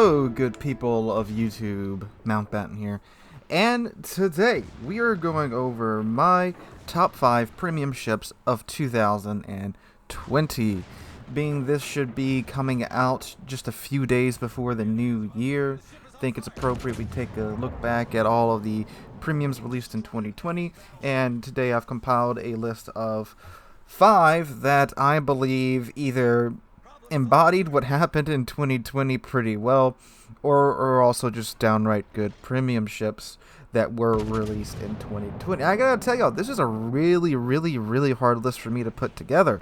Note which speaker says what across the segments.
Speaker 1: Hello, good people of YouTube. Mountbatten here. And today we are going over my top 5 premium ships of 2020. Being this should be coming out just a few days before the new year, I think it's appropriate we take a look back at all of the premiums released in 2020. And today I've compiled a list of 5 that I believe either embodied what happened in 2020 pretty well, or also just downright good premium ships that were released in 2020. I gotta tell y'all, this is a really hard list for me to put together.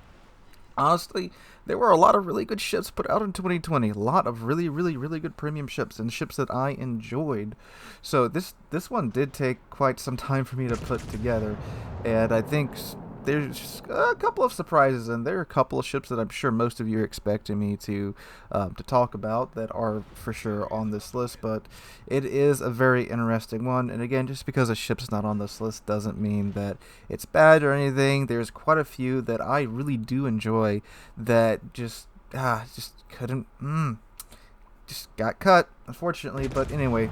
Speaker 1: Honestly, there were a lot of really good ships put out in 2020. A lot of really good premium ships and ships that I enjoyed. So this one did take quite some time for me to put together, and I think there's a couple of surprises, and there are a couple of ships that I'm sure most of you are expecting me to talk about that are for sure on this list. But it is a very interesting one, and again, just because a ship's not on this list doesn't mean that it's bad or anything. There's quite a few that I really do enjoy that just couldn't, just got cut, unfortunately. But anyway,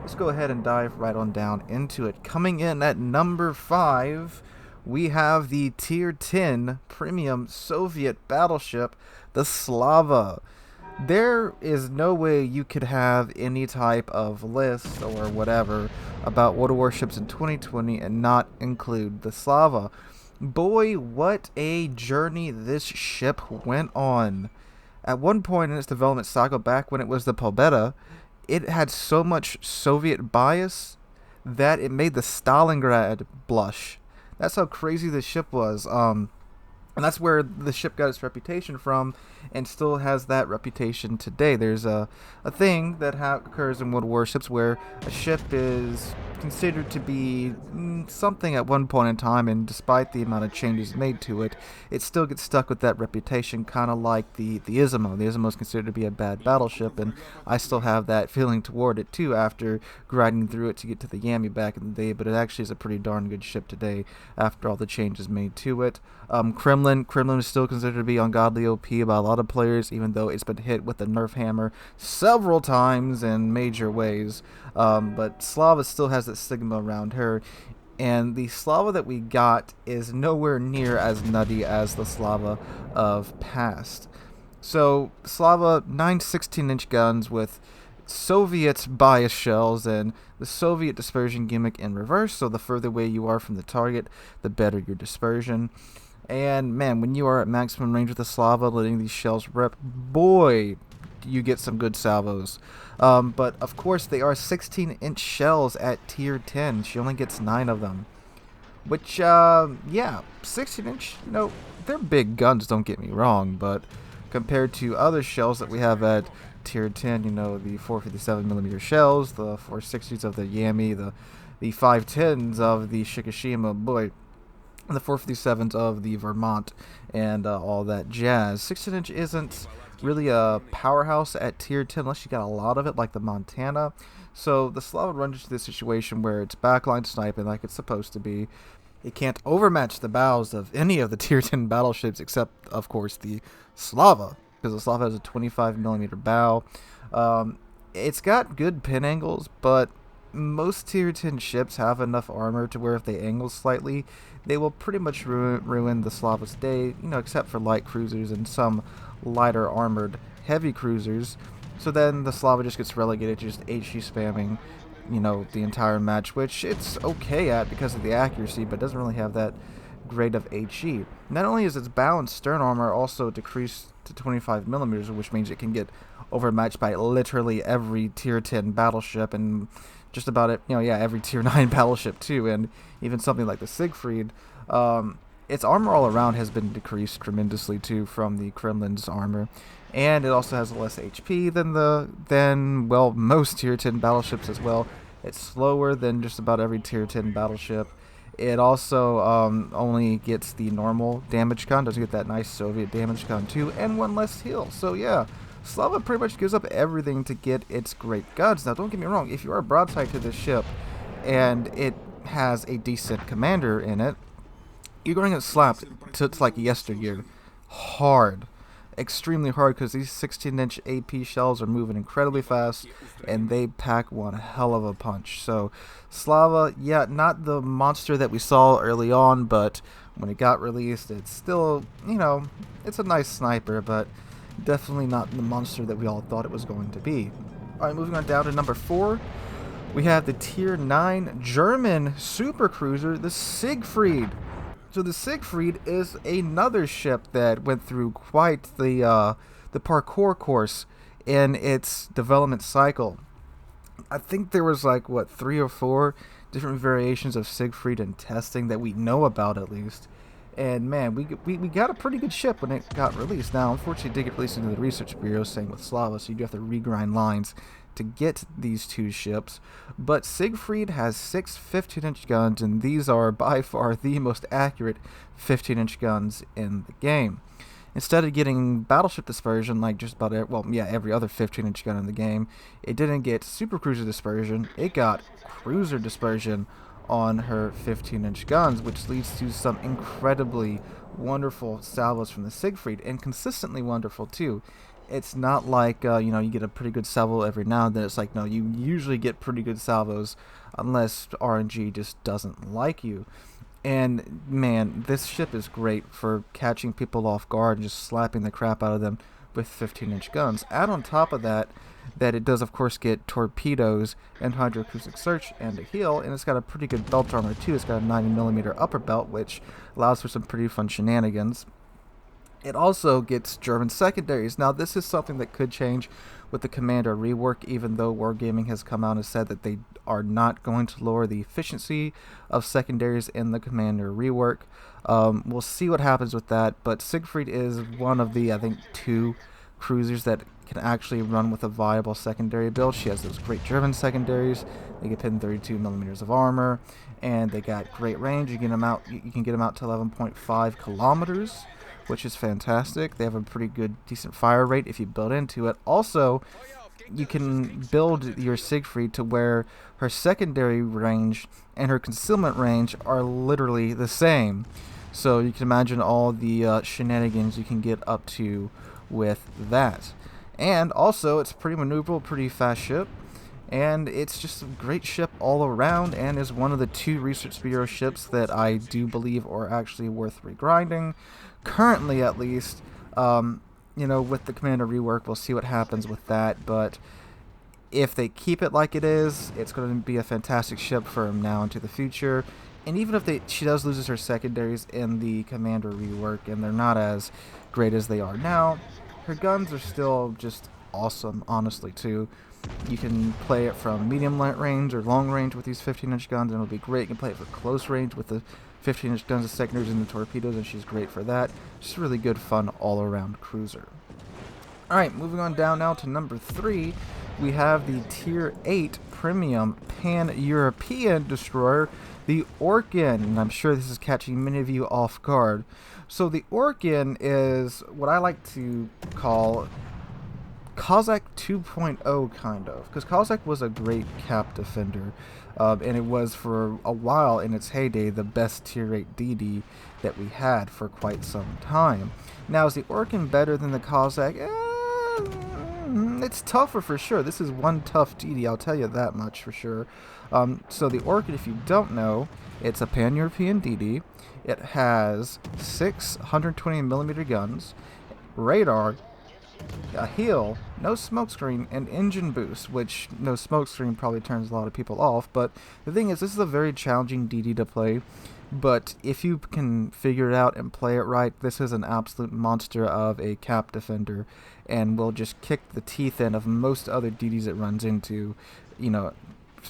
Speaker 1: let's go ahead and dive right on down into it. Coming in at number 5, we have the Tier 10 Premium Soviet battleship, the Slava. There is no way you could have any type of list or whatever about World Warships in 2020 and not include the Slava. Boy, what a journey this ship went on. At one point in its development cycle, back when it was the Pobeda, it had so much Soviet bias that it made the Stalingrad blush. That's how crazy this ship was. And that's where the ship got its reputation from, and still has that reputation today. There's a thing that occurs in World Warships where a ship is considered to be something at one point in time, and despite the amount of changes made to it, it still gets stuck with that reputation, kind of like the Izumo. The Izumo is considered to be a bad battleship, and I still have that feeling toward it too after grinding through it to get to the Yami back in the day, but it actually is a pretty darn good ship today after all the changes made to it. Kremlin is still considered to be ungodly OP by a lot of players, even though it's been hit with the nerf hammer several times in major ways. But Slava still has that stigma around her, and the Slava that we got is nowhere near as nutty as the Slava of past. So Slava, 9 16-inch guns with Soviet bias shells and the Soviet dispersion gimmick in reverse, so the further away you are from the target, the better your dispersion. And man, when you are at maximum range with the Slava, letting these shells rip, boy, you get some good salvos. But of course, they are 16-inch shells at tier 10. She only gets 9 of them. Which, yeah, 16-inch, they're big guns, don't get me wrong, but compared to other shells that we have at tier 10, the 457mm shells, the 460s of the Yami, the 510s of the Shikashima, boy, and the 457s of the Vermont, and all that jazz. 16-inch isn't really a powerhouse at tier 10 unless you got a lot of it, like the Montana. So the Slava runs into this situation where it's backline sniping like it's supposed to be. It can't overmatch the bows of any of the tier 10 battleships except, of course, the Slava, because the Slava has a 25mm bow. It's got good pin angles, but most tier 10 ships have enough armor to where if they angle slightly, they will pretty much ruin the Slava's day, except for light cruisers and some lighter armored heavy cruisers. So then the Slava just gets relegated to just HE spamming, the entire match, which it's okay at because of the accuracy, but doesn't really have that great of HE. Not only is its bow and stern armor also decreased to 25mm, which means it can get overmatched by literally every tier 10 battleship, and just about it, every tier 9 battleship too, and even something like the Siegfried. Its armor all around has been decreased tremendously too from the Kremlin's armor, and it also has less HP than most tier 10 battleships as well. It's slower than just about every tier 10 battleship. It also only gets the normal damage con, doesn't get that nice Soviet damage con too, and one less heal. So yeah, Slava pretty much gives up everything to get its great guns. Now don't get me wrong, if you are broadside to this ship and it has a decent commander in it, you're going to get slapped to like yesteryear hard. extremely hard because these 16-inch AP shells are moving incredibly fast, and they pack one hell of a punch. So Slava, yeah, not the monster that we saw early on, but when it got released, it's still, it's a nice sniper, but definitely not the monster that we all thought it was going to be. Alright, moving on down to number 4. We have the Tier 9 German supercruiser, the Siegfried. So the Siegfried is another ship that went through quite the parkour course in its development cycle. I think there was like, 3 or 4 different variations of Siegfried in testing that we know about at least. And man, we got a pretty good ship when it got released. Now, unfortunately, it did get released into the research bureau, same with Slava, so you do have to regrind lines to get these 2 ships. But Siegfried has 6 15-inch guns, and these are by far the most accurate 15-inch guns in the game. Instead of getting battleship dispersion like just about every other 15-inch gun in the game, it didn't get supercruiser dispersion. It got cruiser dispersion on her 15-inch guns, which leads to some incredibly wonderful salvos from the Siegfried, and consistently wonderful too. It's not like you get a pretty good salvo every now and then. It's like, no, you usually get pretty good salvos unless RNG just doesn't like you. And man, this ship is great for catching people off guard and just slapping the crap out of them with 15-inch guns. Add on top of that it does of course get torpedoes and hydroacoustic search and a heal, and it's got a pretty good belt armor too. It's got a 90mm upper belt, which allows for some pretty fun shenanigans. It also gets German secondaries. Now, this is something that could change with the Commander rework, even though Wargaming has come out and said that they are not going to lower the efficiency of secondaries in the Commander rework. We'll see what happens with that, but Siegfried is one of the, I think, 2 cruisers that can actually run with a viable secondary build. She has those great German secondaries. They get pinned 32mm of armor, and they got great range. You can get them out to 11.5 kilometers, which is fantastic. They have a pretty good, decent fire rate if you build into it. Also, you can build your Siegfried to where her secondary range and her concealment range are literally the same. So you can imagine all the shenanigans you can get up to with that. And also, it's pretty maneuverable, pretty fast ship. And it's just a great ship all around, and is one of the 2 Research Bureau ships that I do believe are actually worth regrinding. Currently, at least, with the Commander rework, we'll see what happens with that. But if they keep it like it is, it's going to be a fantastic ship from now into the future. And even if she does lose her secondaries in the Commander rework, and they're not as great as they are now, her guns are still just awesome, honestly, too. You can play it from medium range or long range with these 15-inch guns, and it'll be great. You can play it for close range with the 15-inch guns, the secondaries, and the torpedoes, and she's great for that. Just really good, fun, all-around cruiser. Alright, moving on down now to number 3, we have the Tier 8 Premium Pan-European Destroyer, the Orchid, and I'm sure this is catching many of you off guard. So the Orchid is what I like to call Cossack 2.0, kind of, because Cossack was a great cap defender, and it was for a while in its heyday the best Tier 8 DD that we had for quite some time. Now, is the Orchid better than the Cossack? It's tougher for sure. This is one tough DD, I'll tell you that much for sure. So the Orchid, if you don't know, it's a pan-European DD. It has 6 120mm guns, radar, a heal, no smokescreen, and engine boost, which no smokescreen probably turns a lot of people off. But the thing is, this is a very challenging DD to play, but if you can figure it out and play it right, this is an absolute monster of a cap defender, and will just kick the teeth in of most other DDs it runs into,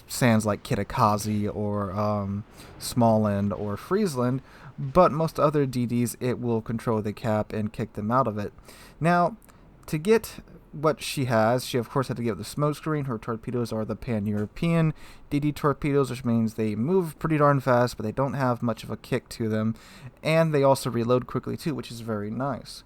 Speaker 1: sands like Kitakazi or Smallland or Friesland, but most other DDs it will control the cap and kick them out of it. Now, to get what she has, she of course had to give the smokescreen. Her torpedoes are the pan-European DD torpedoes, which means they move pretty darn fast, but they don't have much of a kick to them, and they also reload quickly too, which is very nice.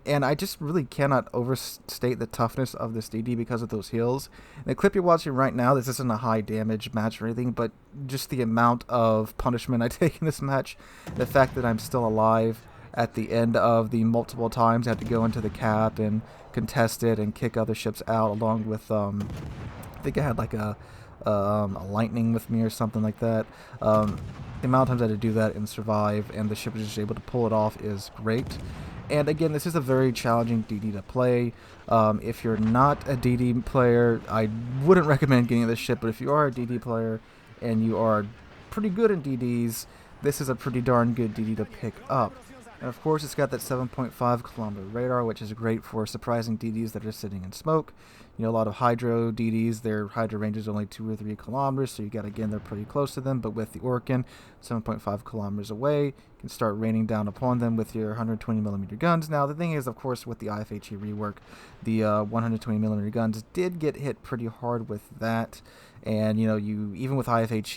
Speaker 1: And I just really cannot overstate the toughness of this DD because of those heals. In the clip you're watching right now, this isn't a high damage match or anything, but just the amount of punishment I take in this match, the fact that I'm still alive, at the end of the multiple times I had to go into the cap and contest it and kick other ships out, along with I think I had like a lightning with me or something like that. The amount of times I had to do that and survive, and the ship was just able to pull it off, is great. And again, this is a very challenging DD to play. If you're not a DD player, I wouldn't recommend getting this ship, but if you are a DD player and you are pretty good in DDs, this is a pretty darn good DD to pick up. And of course, it's got that 7.5 kilometer radar, which is great for surprising DDs that are sitting in smoke. You know, a lot of hydro DDs, their hydro range is only 2 or 3 kilometers, so you got, again, they're pretty close to them. But with the Orchid, 7.5 kilometers away, you can start raining down upon them with your 120 millimeter guns. Now, the thing is, of course, with the IFHE rework, the 120 millimeter guns did get hit pretty hard with that. And, you know, even with IFHE,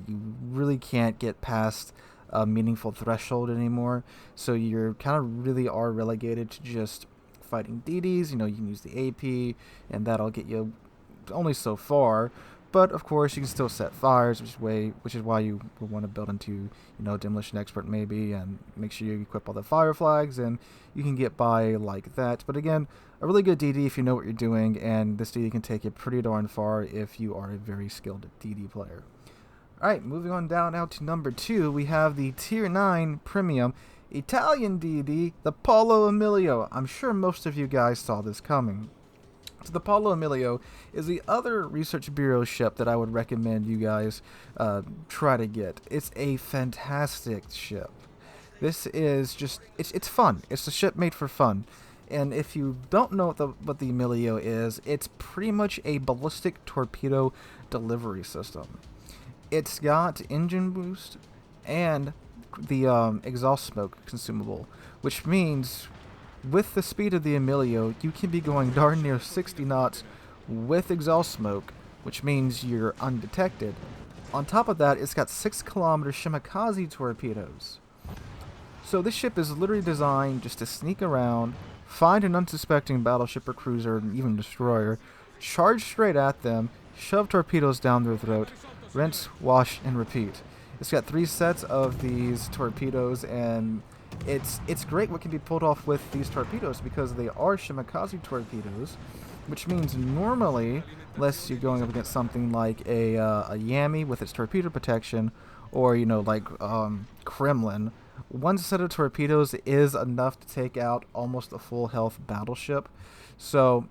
Speaker 1: you really can't get past a meaningful threshold anymore. So you're kind of really are relegated to just fighting DDs. You know, you can use the AP, and that'll get you only so far. But of course, you can still set fires, which is why you will want to build into, you know, Demolition Expert maybe, and make sure you equip all the fire flags, and you can get by like that. But again, a really good DD if you know what you're doing, and this DD can take you pretty darn far if you are a very skilled DD player. Alright, moving on down now to number 2, we have the Tier 9 Premium Italian DD, the Paolo Emilio. I'm sure most of you guys saw this coming. So the Paolo Emilio is the other Research Bureau ship that I would recommend you guys try to get. It's a fantastic ship. This is just, it's fun. It's a ship made for fun. And if you don't know what the Emilio is, it's pretty much a ballistic torpedo delivery system. It's got engine boost and the exhaust smoke consumable, which means with the speed of the Emilio, you can be going darn near 60 knots with exhaust smoke, which means you're undetected. On top of that, it's got 6 kilometer Shimakaze torpedoes. So this ship is literally designed just to sneak around, find an unsuspecting battleship or cruiser, and even destroyer, charge straight at them, shove torpedoes down their throat, rinse, wash, and repeat. It's got 3 sets of these torpedoes, and it's great what can be pulled off with these torpedoes, because they are Shimakaze torpedoes, which means normally, unless you're going up against something like a Yami with its torpedo protection, or, you know, like Kremlin, one set of torpedoes is enough to take out almost a full health battleship. So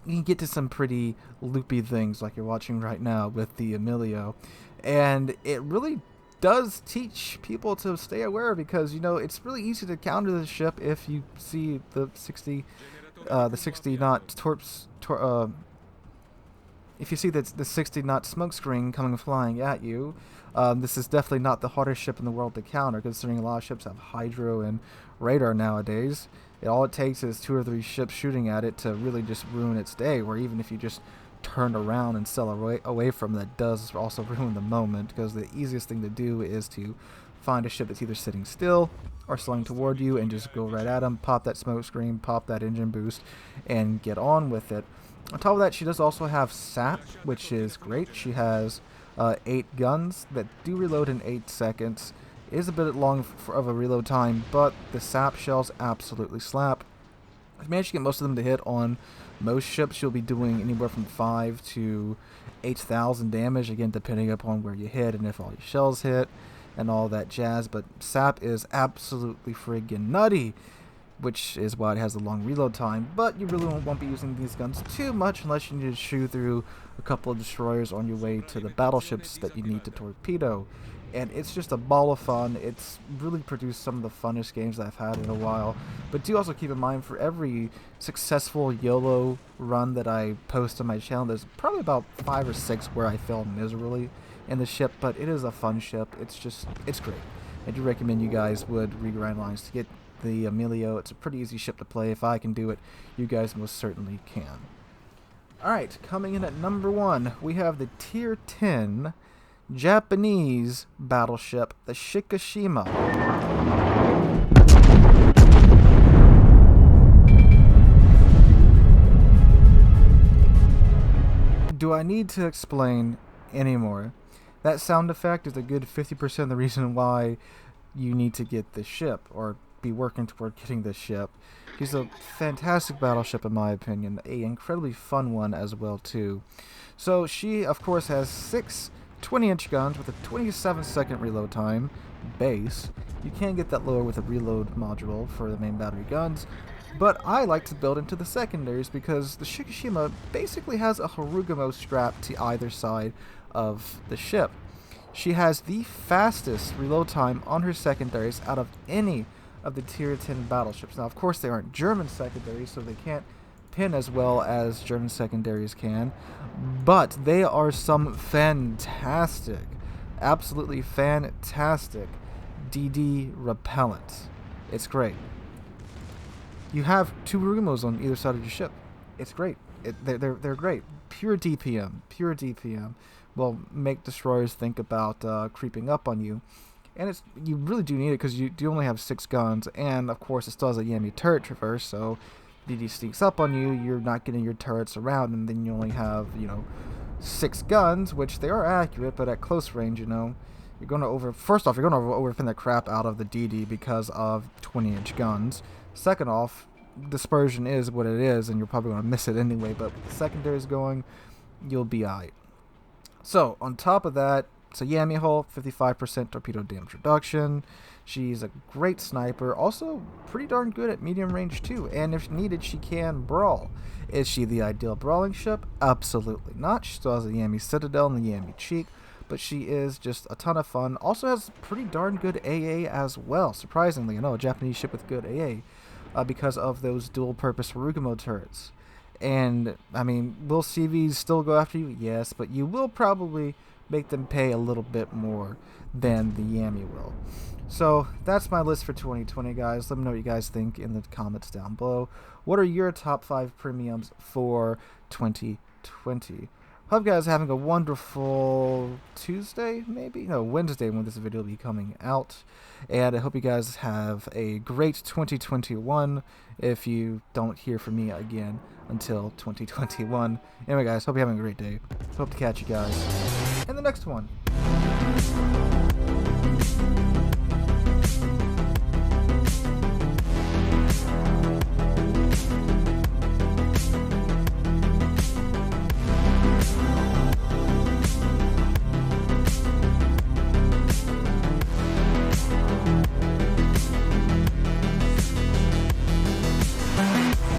Speaker 1: you can get to some pretty loopy things like you're watching right now with the Emilio. And it really does teach people to stay aware, because, you know, it's really easy to counter the ship if you see the 60 knot if you see the 60 knot smoke screen coming flying at you. This is definitely not the hardest ship in the world to counter, considering a lot of ships have hydro and radar nowadays. All it takes is 2 or 3 ships shooting at it to really just ruin its day, or even if you just turn around and sail away from that, does also ruin the moment, because the easiest thing to do is to find a ship that's either sitting still or sailing toward you and just go right at them, pop that smoke screen, pop that engine boost, and get on with it. On top of that, she does also have SAP, which is great. She has 8 guns that do reload in 8 seconds. It is a bit long of a reload time, but the SAP shells absolutely slap. If you manage to get most of them to hit on most ships, you'll be doing anywhere from 5 to 8,000 damage, again depending upon where you hit and if all your shells hit and all that jazz. But SAP is absolutely friggin' nutty, which is why it has a long reload time. But you really won't be using these guns too much unless you need to shoot through a couple of destroyers on your way to the battleships that you need to torpedo. And it's just a ball of fun. It's really produced some of the funnest games that I've had in a while. But do also keep in mind, for every successful YOLO run that I post on my channel, there's probably about 5 or 6 where I fail miserably in the ship. But it is a fun ship. It's great. I do recommend you guys would regrind lines to get the Emilio. It's a pretty easy ship to play. If I can do it, you guys most certainly can. Alright, coming in at number 1, we have the Tier 10 Japanese battleship, the Shikashima. Do I need to explain anymore? That sound effect is a good 50% of the reason why you need to get this ship, or be working toward getting this ship. She's a fantastic battleship in my opinion, a incredibly fun one as well too. So she of course has 6 20-inch guns with a 27-second reload time base. You can get that lower with a reload module for the main battery guns, but I like to build into the secondaries because the Shikashima basically has a Harugumo strap to either side of the ship. She has the fastest reload time on her secondaries out of any of the tier 10 battleships. Now of course they aren't German secondaries, so they can't pin as well as German secondaries can, but they are some fantastic, absolutely fantastic DD repellent. It's great. You have 2 Rugumos on either side of your ship. It's great. They're great. Pure DPM will make destroyers think about creeping up on you. And you really do need it because you do only have 6 guns, and of course it still has a Yami turret traverse, so DD sneaks up on you, you're not getting your turrets around, and then you only have, 6 guns, which they are accurate, but at close range, you're going to first off, you're going to overfin the crap out of the DD because of 20-inch guns. Second off, dispersion is what it is, and you're probably going to miss it anyway, but with the secondaries going, you'll be alright. So, on top of that, it's a Yami hull, 55% torpedo damage reduction. She's a great sniper, also pretty darn good at medium range too, and if needed, she can brawl. Is she the ideal brawling ship? Absolutely not. She still has the Yami Citadel and the Yami Cheek, but she is just a ton of fun. Also has pretty darn good AA as well, surprisingly. A Japanese ship with good AA, because of those dual-purpose Harugumo turrets. And, will CVs still go after you? Yes, but you will probably make them pay a little bit more than the Yami will. So that's my list for 2020, guys. Let me know what you guys think in the comments down below. What are your top 5 premiums for 2020? Hope you guys are having a wonderful Tuesday, maybe? No, Wednesday when this video will be coming out. And I hope you guys have a great 2021 if you don't hear from me again until 2021. Anyway, guys, hope you're having a great day. Hope to catch you guys in the next one.